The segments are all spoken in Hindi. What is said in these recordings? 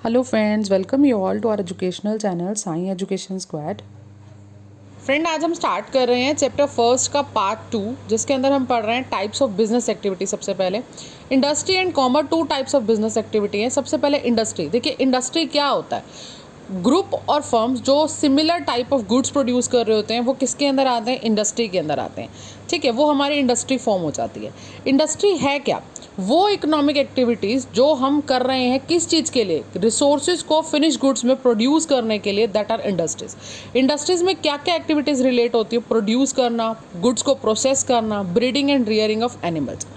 Hello friends, welcome you all to our educational channel Sai education squad. Friend, आज हम स्टार्ट कर रहे हैं चैप्टर फर्स्ट का पार्ट 2, जिसके अंदर हम पढ़ रहे हैं टाइप्स ऑफ बिजनेस एक्टिविटी। सबसे पहले industry and commerce, two types of business activity हैं। सबसे पहले इंडस्ट्री। देखिए, इंडस्ट्री क्या होता है? ग्रुप और फर्म्स जो similar type of goods produce कर रहे होते हैं, वो किसके अंदर आते हैं? इंडस्ट्री के अंदर आते हैं। ठीक है, वो हमारी इंडस्ट्री फॉर्म हो जाती है। इंडस्ट्री है क्या? वो इकोनॉमिक एक्टिविटीज़ जो हम कर रहे हैं किस चीज़ के लिए? रिसोर्सेज को फिनिश गुड्स में प्रोड्यूस करने के लिए, दैट आर इंडस्ट्रीज। इंडस्ट्रीज में क्या क्या एक्टिविटीज़ रिलेट होती है? प्रोड्यूस करना, गुड्स को प्रोसेस करना, breeding and rearing of animals.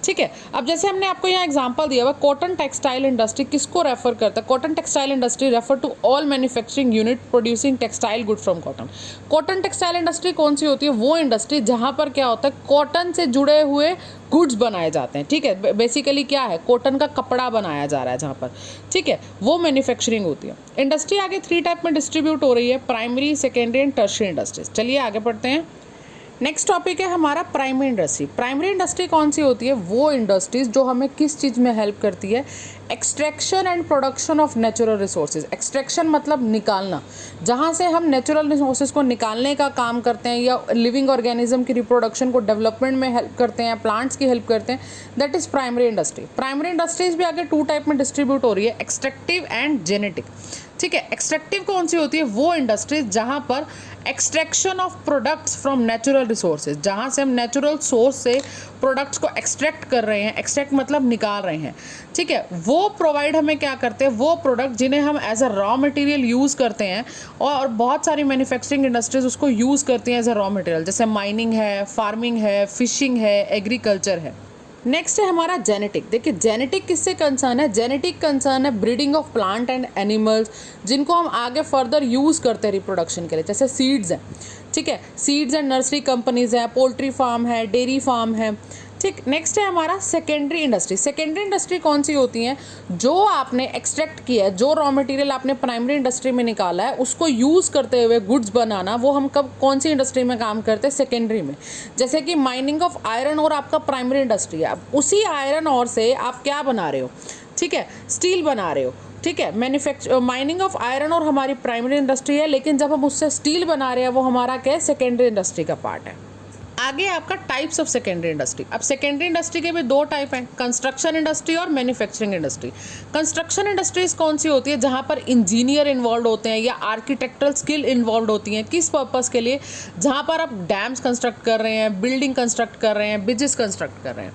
ठीक है, अब जैसे हमने आपको यहाँ एग्जांपल दिया हुआ, कॉटन टेक्सटाइल इंडस्ट्री किसको रेफर करता है? Cotton textile industry refer to all manufacturing unit producing textile good from cotton. Cotton textile industry कौन सी होती है? वो इंडस्ट्री जहाँ पर क्या होता है, कॉटन से जुड़े हुए गुड्स बनाए जाते हैं। ठीक है, बेसिकली क्या है, कॉटन का कपड़ा बनाया जा रहा है जहाँ पर। ठीक है, वो मैन्युफैक्चरिंग होती है। इंडस्ट्री आगे 3 टाइप में डिस्ट्रीब्यूट हो रही है, primary, secondary and tertiary industries. चलिए आगे बढ़ते हैं। नेक्स्ट टॉपिक है हमारा प्राइमरी इंडस्ट्री। प्राइमरी इंडस्ट्री कौन सी होती है? वो इंडस्ट्रीज जो हमें किस चीज़ में हेल्प करती है? Extraction and production of natural resources. Extraction मतलब निकालना, जहाँ से हम नेचुरल रिसोर्सेज को निकालने का काम करते हैं, या लिविंग ऑर्गेनिज्म की रिप्रोडक्शन को डेवलपमेंट में हेल्प करते हैं, प्लांट्स की हेल्प करते हैं, that is primary industry. Primary industries भी आगे 2 टाइप में डिस्ट्रीब्यूट हो रही है, एक्सट्रैक्टिव एंड जेनेटिक। ठीक है, एक्सट्रैक्टिव कौन सी होती है? वो इंडस्ट्रीज जहाँ पर extraction of products from natural resources, जहाँ से हम नेचुरल सोर्स से प्रोडक्ट्स को एक्सट्रैक्ट कर रहे हैं, एक्सट्रैक्ट मतलब निकाल रहे हैं। ठीक है, वो प्रोवाइड हमें क्या करते हैं? वो प्रोडक्ट जिन्हें हम as a raw material use करते हैं, और बहुत सारी मैन्युफैक्चरिंग इंडस्ट्रीज उसको यूज़ करती हैं एज अ रॉ मटेरियल, जैसे माइनिंग है, फार्मिंग है, फिशिंग है, एग्रीकल्चर है। नेक्स्ट है हमारा जेनेटिक। देखिए, जेनेटिक किससे कंसर्न है? जेनेटिक कंसर्न है breeding of plant and animals, जिनको हम आगे फर्दर यूज़ करते हैं रिप्रोडक्शन के लिए, जैसे सीड्स हैं। ठीक है, सीड्स एंड नर्सरी कंपनीज हैं, पोल्ट्री फार्म है, डेयरी फार्म है। ठीक, नेक्स्ट है हमारा सेकेंडरी इंडस्ट्री। सेकेंडरी इंडस्ट्री कौन सी होती है? जो आपने एक्सट्रैक्ट किया है, जो रॉ मटेरियल आपने प्राइमरी इंडस्ट्री में निकाला है, उसको यूज़ करते हुए गुड्स बनाना, वो हम कब कौन सी इंडस्ट्री में काम करते हैं? सेकेंडरी में। जैसे कि माइनिंग ऑफ आयरन और आपका प्राइमरी इंडस्ट्री है। अब उसी आयरन और से आप क्या बना रहे हो? ठीक है, स्टील बना रहे हो। ठीक है, माइनिंग ऑफ आयरन और हमारी प्राइमरी इंडस्ट्री है, लेकिन जब हम उससे स्टील बना रहे हैं, वो हमारा क्या है? सेकेंडरी इंडस्ट्री का पार्ट है। आगे आपका टाइप्स ऑफ सेकेंडरी इंडस्ट्री। अब सेकेंडरी इंडस्ट्री के भी 2 टाइप हैं, कंस्ट्रक्शन इंडस्ट्री और मैन्युफैक्चरिंग इंडस्ट्री। कंस्ट्रक्शन इंडस्ट्रीज कौन सी होती है? जहाँ पर इंजीनियर इन्वॉल्व होते हैं या आर्किटेक्चरल स्किल इन्वॉल्व होती हैं। किस पर्पस के लिए? जहाँ पर आप डैम्स कंस्ट्रक्ट कर रहे हैं, बिल्डिंग कंस्ट्रक्ट कर रहे हैं, ब्रिजेस कंस्ट्रक्ट कर रहे हैं।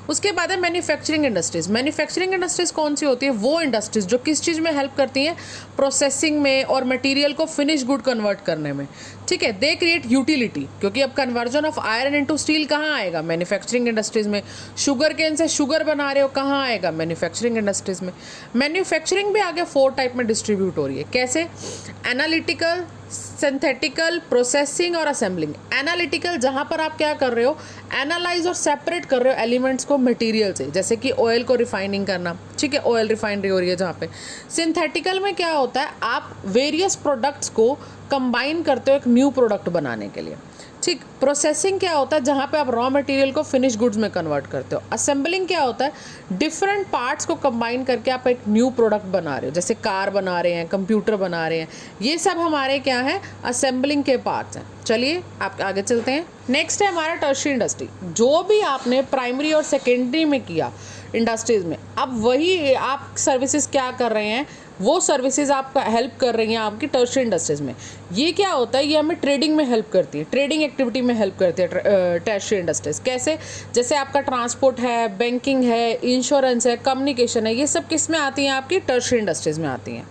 उसके बाद है मैन्युफैक्चरिंग इंडस्ट्रीज। मैन्युफैक्चरिंग इंडस्ट्रीज कौन सी होती है? वो इंडस्ट्रीज जो किस चीज़ में हेल्प करती हैं? प्रोसेसिंग में और मटेरियल को फिनिश गुड कन्वर्ट करने में। ठीक है, दे क्रिएट यूटिलिटी, क्योंकि अब conversion of iron into steel कहाँ आएगा? मैन्युफैक्चरिंग इंडस्ट्रीज में। शुगर केन से शुगर बना रहे हो, कहाँ आएगा? मैन्युफैक्चरिंग इंडस्ट्रीज में। मैन्युफैक्चरिंग भी आगे 4 टाइप में डिस्ट्रीब्यूट हो रही है। कैसे? एनालिटिकल, सिंथेटिकल, प्रोसेसिंग और असेंबलिंग। एनालिटिकल, जहाँ पर आप क्या कर रहे हो? एनालाइज और सेपरेट कर रहे हो एलिमेंट्स को मटेरियल से, जैसे कि ऑयल को रिफाइनिंग करना। ठीक है, ऑयल रिफाइनरी हो रही है जहाँ पे। सिंथेटिकल में क्या होता है? आप वेरियस प्रोडक्ट्स को कंबाइन करते हो एक न्यू प्रोडक्ट बनाने के लिए। ठीक, प्रोसेसिंग क्या होता है? जहाँ पे आप रॉ मटेरियल को फिनिश गुड्स में कन्वर्ट करते हो। असेंबलिंग क्या होता है? डिफरेंट पार्ट्स को कंबाइन करके आप एक न्यू प्रोडक्ट बना रहे हो, जैसे कार बना रहे हैं, कंप्यूटर बना रहे हैं। ये सब हमारे क्या है? असेंबलिंग के पार्ट्स हैं। चलिए आप आगे चलते हैं। नेक्स्ट है हमारा टर्शियरी इंडस्ट्री। जो भी आपने प्राइमरी और सेकेंडरी में किया इंडस्ट्रीज़ में, अब वही आप सर्विसेज क्या कर रहे हैं? वो सर्विसेज आपका हेल्प कर रही हैं आपकी टर्शियरी इंडस्ट्रीज में। ये क्या होता है? ये हमें ट्रेडिंग में हेल्प करती है, ट्रेडिंग एक्टिविटी में हेल्प करती है टर्शियरी इंडस्ट्रीज। कैसे? जैसे आपका ट्रांसपोर्ट है, बैंकिंग है, इंश्योरेंस है, कम्युनिकेशन है, ये सब किस में आती हैं? आपकी टर्शियरी इंडस्ट्रीज में आती हैं।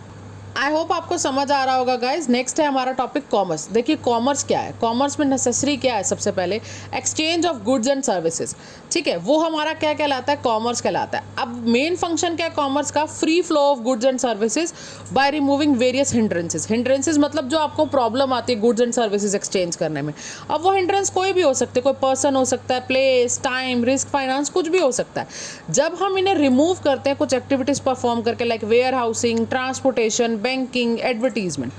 आई होप आपको समझ आ रहा होगा गाइज। नेक्स्ट है हमारा टॉपिक कॉमर्स। देखिए, कॉमर्स क्या है? कॉमर्स में नेसेसरी क्या है? सबसे पहले exchange of goods and services. ठीक है, वो हमारा क्या कहलाता है? कॉमर्स कहलाता है। अब मेन फंक्शन क्या है कॉमर्स का? Free flow of goods and services by removing various hindrances. Hindrances मतलब जो आपको प्रॉब्लम आती है गुड्स एंड सर्विसेज एक्सचेंज करने में। अब वो हिंड्रेंस कोई भी हो सकते हैं, कोई पर्सन हो सकता है, प्लेस, टाइम, रिस्क, फाइनेंस, कुछ भी हो सकता है। जब हम इन्हें रिमूव करते हैं कुछ एक्टिविटीज़ परफॉर्म करके, like warehousing, transportation, banking, advertisement,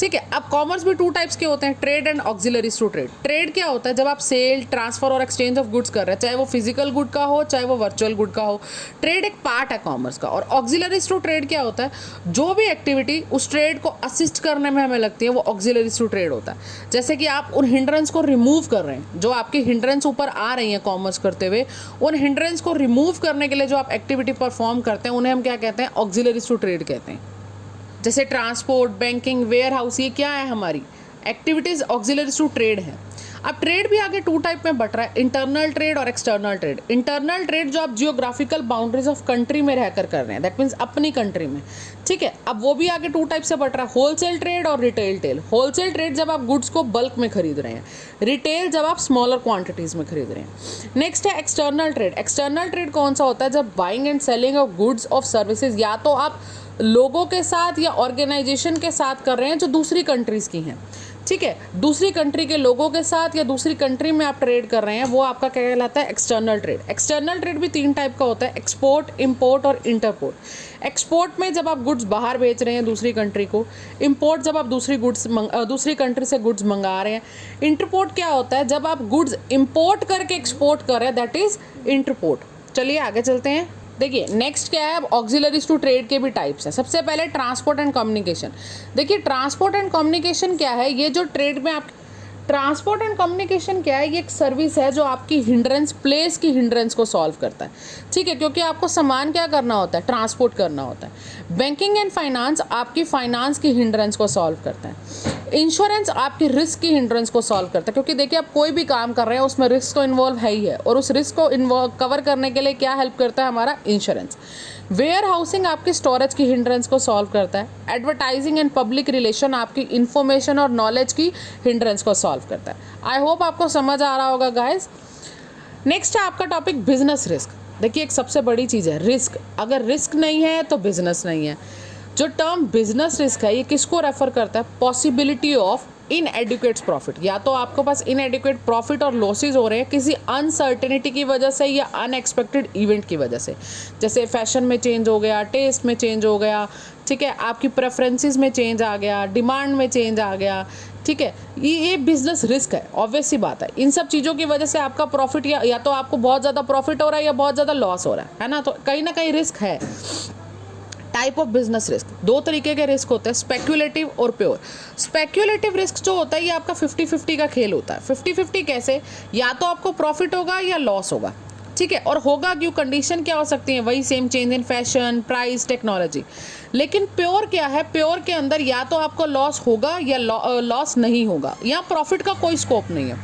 ठीक है। अब कॉमर्स भी टू टाइप्स के होते हैं, trade and auxiliaries to trade. Trade क्या होता है, जब आप सेल, ट्रांसफर और एक्सचेंज ऑफ गुड्स कर रहे हैं, चाहे वो फिजिकल गुड का हो चाहे वो वर्चुअल गुड का हो, ट्रेड एक पार्ट है कॉमर्स का। और ऑक्सिलरीज टू ट्रेड क्या होता है, जो भी एक्टिविटी उस ट्रेड को असिस्ट करने में हमें लगती है वो ऑक्सिलरीज टू ट्रेड होता है। जैसे कि आप उन हिंड्रेंस को रिमूव कर रहे हैं, जो आपकी हिंड्रेंस ऊपर आ रही हैं कॉमर्स करते हुए, उन हिंड्रेंस को रिमूव करने के लिए जो आप एक्टिविटी परफॉर्म करते हैं उन्हें हम क्या कहते हैं, ऑक्सिलरीज टू ट्रेड कहते हैं। जैसे ट्रांसपोर्ट, बैंकिंग, वेयर हाउस, ये क्या है, हमारी एक्टिविटीज़ ऑक्सिलरीज टू ट्रेड है। अब ट्रेड भी आगे टू टाइप में बट रहा है, इंटरनल ट्रेड और एक्सटर्नल ट्रेड। इंटरनल ट्रेड जो आप जियोग्राफिकल बाउंड्रीज ऑफ कंट्री में रहकर कर रहे हैं, दैट मीन्स अपनी कंट्री में, ठीक है। अब वो भी आगे टू टाइप से बट रहा है, होलसेल ट्रेड और रिटेल ट्रेड। होलसेल ट्रेड जब आप गुड्स को बल्क में खरीद रहे हैं, रिटेल जब आप स्मॉलर क्वांटिटीज़ में खरीद रहे हैं। नेक्स्ट है एक्सटर्नल ट्रेड। एक्सटर्नल ट्रेड कौन सा होता है, जब buying and selling of goods of services या तो आप लोगों के साथ या ऑर्गेनाइजेशन के साथ कर रहे हैं जो दूसरी कंट्रीज़ की हैं, ठीक है। दूसरी कंट्री के लोगों के साथ या दूसरी कंट्री में आप ट्रेड कर रहे हैं, वो आपका क्या कहलाता है, एक्सटर्नल ट्रेड। एक्सटर्नल ट्रेड भी तीन टाइप का होता है, एक्सपोर्ट, इंपोर्ट और इंटरपोर्ट। एक्सपोर्ट में जब आप गुड्स बाहर बेच रहे हैं दूसरी कंट्री को, इंपोर्ट जब आप दूसरी कंट्री से गुड्स मंगा रहे हैं, इंटरपोर्ट क्या होता है, जब आप गुड्स इंपोर्ट करके एक्सपोर्ट कर रहे हैं, दैट इज़ इंटरपोर्ट। चलिए आगे चलते हैं। देखिए नेक्स्ट क्या है, अब ऑक्सिलरीज टू ट्रेड के भी टाइप्स हैं। सबसे पहले ट्रांसपोर्ट एंड कम्युनिकेशन। देखिए ट्रांसपोर्ट एंड कम्युनिकेशन क्या है, ये जो ट्रेड में आप ट्रांसपोर्ट एंड कम्युनिकेशन क्या है, ये एक सर्विस है जो आपकी हिंड्रेंस, प्लेस की हिंड्रेंस को सॉल्व करता है, ठीक है, क्योंकि आपको सामान क्या करना होता है, ट्रांसपोर्ट करना होता है। बैंकिंग एंड फाइनेंस आपकी फाइनेंस की हिंड्रेंस को सॉल्व करता है। इंश्योरेंस आपकी रिस्क की हिंड्रेंस को सॉल्व करता है, क्योंकि देखिए आप कोई भी काम कर रहे हैं उसमें रिस्क तो इन्वॉल्व है ही है, और उस रिस्क को कवर करने के लिए क्या हेल्प करता है, हमारा इंश्योरेंस। वेयर हाउसिंग आपकी स्टोरेज की हिंड्रेंस को सॉल्व करता है। एडवर्टाइजिंग एंड पब्लिक रिलेशन आपकी इन्फॉर्मेशन और नॉलेज की हिंड्रेंस को सॉल्व करता है। आई होप आपको समझ आ रहा होगा गाइस। नेक्स्ट है आपका टॉपिक बिजनेस रिस्क। देखिए एक सबसे बड़ी चीज़ है रिस्क, अगर रिस्क नहीं है तो बिजनेस नहीं है। जो टर्म बिजनेस रिस्क है ये किसको रेफर करता है, पॉसिबिलिटी ऑफ इनएडिक्वेट प्रॉफिट, या तो आपके पास इनएडिक्वेट प्रॉफिट और लॉसेज हो रहे हैं किसी अनसर्टेनिटी की वजह से या अनएक्सपेक्टेड इवेंट की वजह से, जैसे फैशन में चेंज हो गया, टेस्ट में चेंज हो गया, ठीक है, आपकी प्रेफरेंसेस में चेंज आ गया, डिमांड में चेंज आ गया, ठीक है, ये बिजनेस रिस्क है, ऑब्वियस सी बात है। इन सब चीज़ों की वजह से आपका प्रॉफिट या तो आपको बहुत ज़्यादा प्रॉफिट हो रहा है या बहुत ज़्यादा लॉस हो रहा है ना, तो कहीं ना कहीं रिस्क है। टाइप ऑफ बिजनेस रिस्क, दो तरीके के रिस्क होते हैं, स्पेक्यूलेटिव और प्योर। स्पेक्यूलेटिव रिस्क जो होता है ये आपका 50-50 का खेल होता है। 50-50 कैसे, या तो आपको प्रॉफिट होगा या लॉस होगा, ठीक है, और होगा क्यों, कंडीशन क्या हो सकती है, वही same, change in fashion, price, technology. लेकिन प्योर क्या है, प्योर के अंदर या तो आपको लॉस होगा या लॉस नहीं होगा, या प्रॉफिट का कोई स्कोप नहीं है,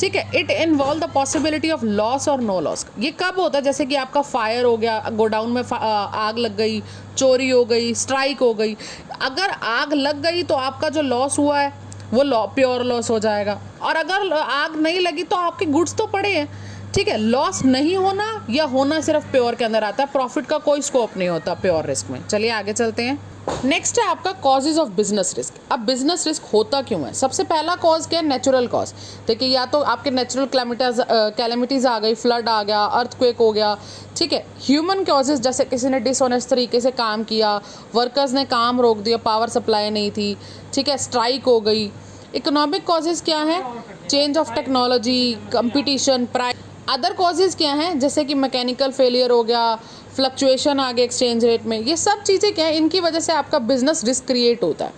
ठीक है। It involve the possibility of loss और नो लॉस। ये कब होता है, जैसे कि आपका फायर हो गया, गोडाउन में आग लग गई, चोरी हो गई, स्ट्राइक हो गई, अगर आग लग गई तो आपका जो लॉस हुआ है वो प्योर लॉस हो जाएगा, और अगर आग नहीं लगी तो आपके गुड्स तो पड़े हैं, ठीक है। लॉस नहीं होना या होना सिर्फ प्योर के अंदर आता है, प्रॉफिट का कोई स्कोप नहीं होता प्योर रिस्क में। चलिए आगे चलते हैं। नेक्स्ट है आपका कॉजेज ऑफ बिजनेस रिस्क। अब बिजनेस रिस्क होता क्यों है, सबसे पहला कॉज क्या है, नेचुरल कॉज। देखिए या तो आपके नेचुरल कैलेमिटीज़ आ गई, फ्लड आ गया, अर्थक्वेक हो गया, ठीक है। ह्यूमन कॉजेज, जैसे किसी ने डिसऑनेस्ट तरीके से काम किया, वर्कर्स ने काम रोक दिया, पावर सप्लाई नहीं थी, ठीक है, स्ट्राइक हो गई। इकोनॉमिक कॉजेज क्या है, change of technology, competition, price. Other causes क्या हैं, जैसे कि मैकेनिकल फेलियर हो गया, फ्लक्चुएशन आ गया एक्सचेंज रेट में, ये सब चीज़ें क्या है, इनकी वजह से आपका बिजनेस रिस्क क्रिएट होता है।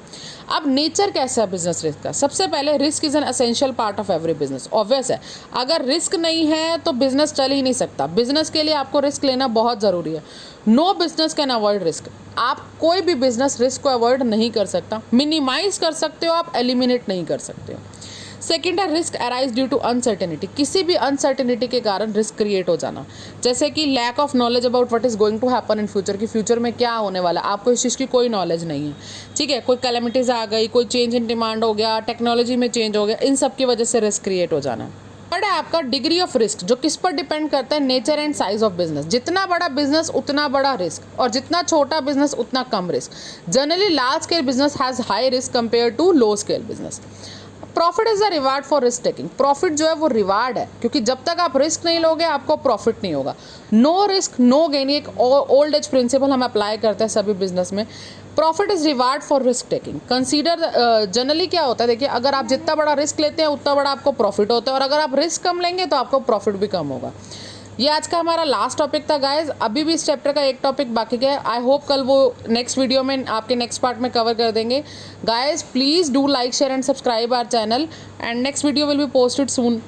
अब नेचर कैसा है बिजनेस रिस्क का, सबसे पहले risk is an essential part of every business. Obvious है, अगर रिस्क नहीं है तो बिजनेस चल ही नहीं सकता। बिजनेस के लिए आपको रिस्क लेना बहुत ज़रूरी है। No business can avoid risk. आप कोई भी बिजनेस रिस्क को अवॉइड नहीं कर सकता, मिनिमाइज कर सकते हो, आप एलिमिनेट नहीं कर सकते हो। सेकेंड है risk arise due to uncertainty. किसी भी अनसर्टेनिटी के कारण रिस्क क्रिएट हो जाना, जैसे कि lack of knowledge about what is going to happen in future, कि फ्यूचर में क्या होने वाला है, आपको इस चीज़ की कोई नॉलेज नहीं है, ठीक है। कोई कैलेमिटीज़ आ गई, कोई चेंज इन डिमांड हो गया, टेक्नोलॉजी में चेंज हो गया, इन सब की वजह से रिस्क क्रिएट हो जाना। थर्ड है आपका डिग्री ऑफ रिस्क, जो किस पर डिपेंड करता है, nature and size of business. जितना बड़ा बिजनेस उतना बड़ा रिस्क, और जितना छोटा बिजनेस उतना कम risk. Generally large scale business has high risk compare to low scale business. Profit is the reward for risk taking. Profit जो है वो रिवार्ड है, क्योंकि जब तक आप रिस्क नहीं लोगे आपको प्रॉफिट नहीं होगा। नो रिस्क नो गेन, एक ओल्ड एज प्रिंसिपल हम अप्लाई करते हैं सभी बिजनेस में। Profit is reward for risk taking. Consider generally क्या होता है, देखिए अगर आप जितना बड़ा रिस्क लेते हैं उतना बड़ा आपको प्रॉफिट होता है, और अगर आप रिस्क कम लेंगे तो आपको प्रॉफिट भी कम होगा। ये आज का हमारा लास्ट टॉपिक था गाइज। अभी भी इस चैप्टर का एक टॉपिक बाकी है। आई होप कल वो नेक्स्ट वीडियो में आपके नेक्स्ट पार्ट में कवर कर देंगे। Guys please do like share and subscribe our channel, and next video will be posted soon.